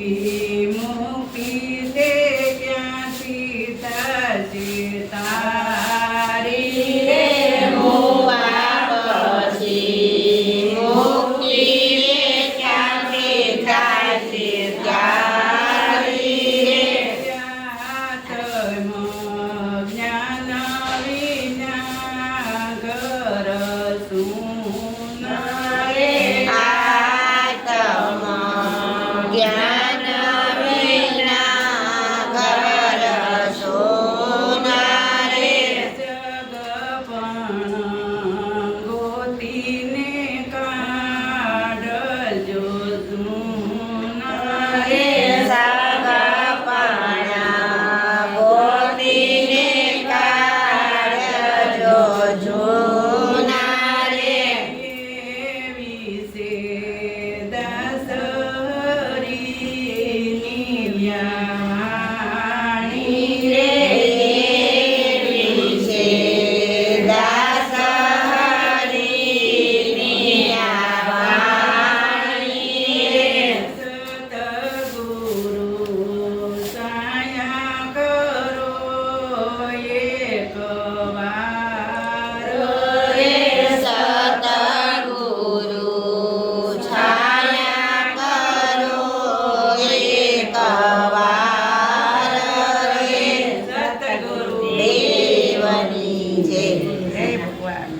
મુક્તિ તે ક્યાંથી થશે તારી રે મોવા પછી મુક્તિ ક્યાંથી થશે તારી રે જ્ઞાન વિના ઘર સૂન રે આત્મ જ્ઞાન વિના ઘર સોના રે જગ પણ ગોતીને કાઢજો સૂન રે સગપણા ગોતીને કાઢજો જૂના રે એવી છે દસહરીની વ્યાણી રે એવી છે દાસહરીની વાણી રે સતગુરુ સાયા કરો એક વાર રે સતગુરુ છાયા કરો એક વાર રે સતગુરુ દેવની જય. જય ભગવાન.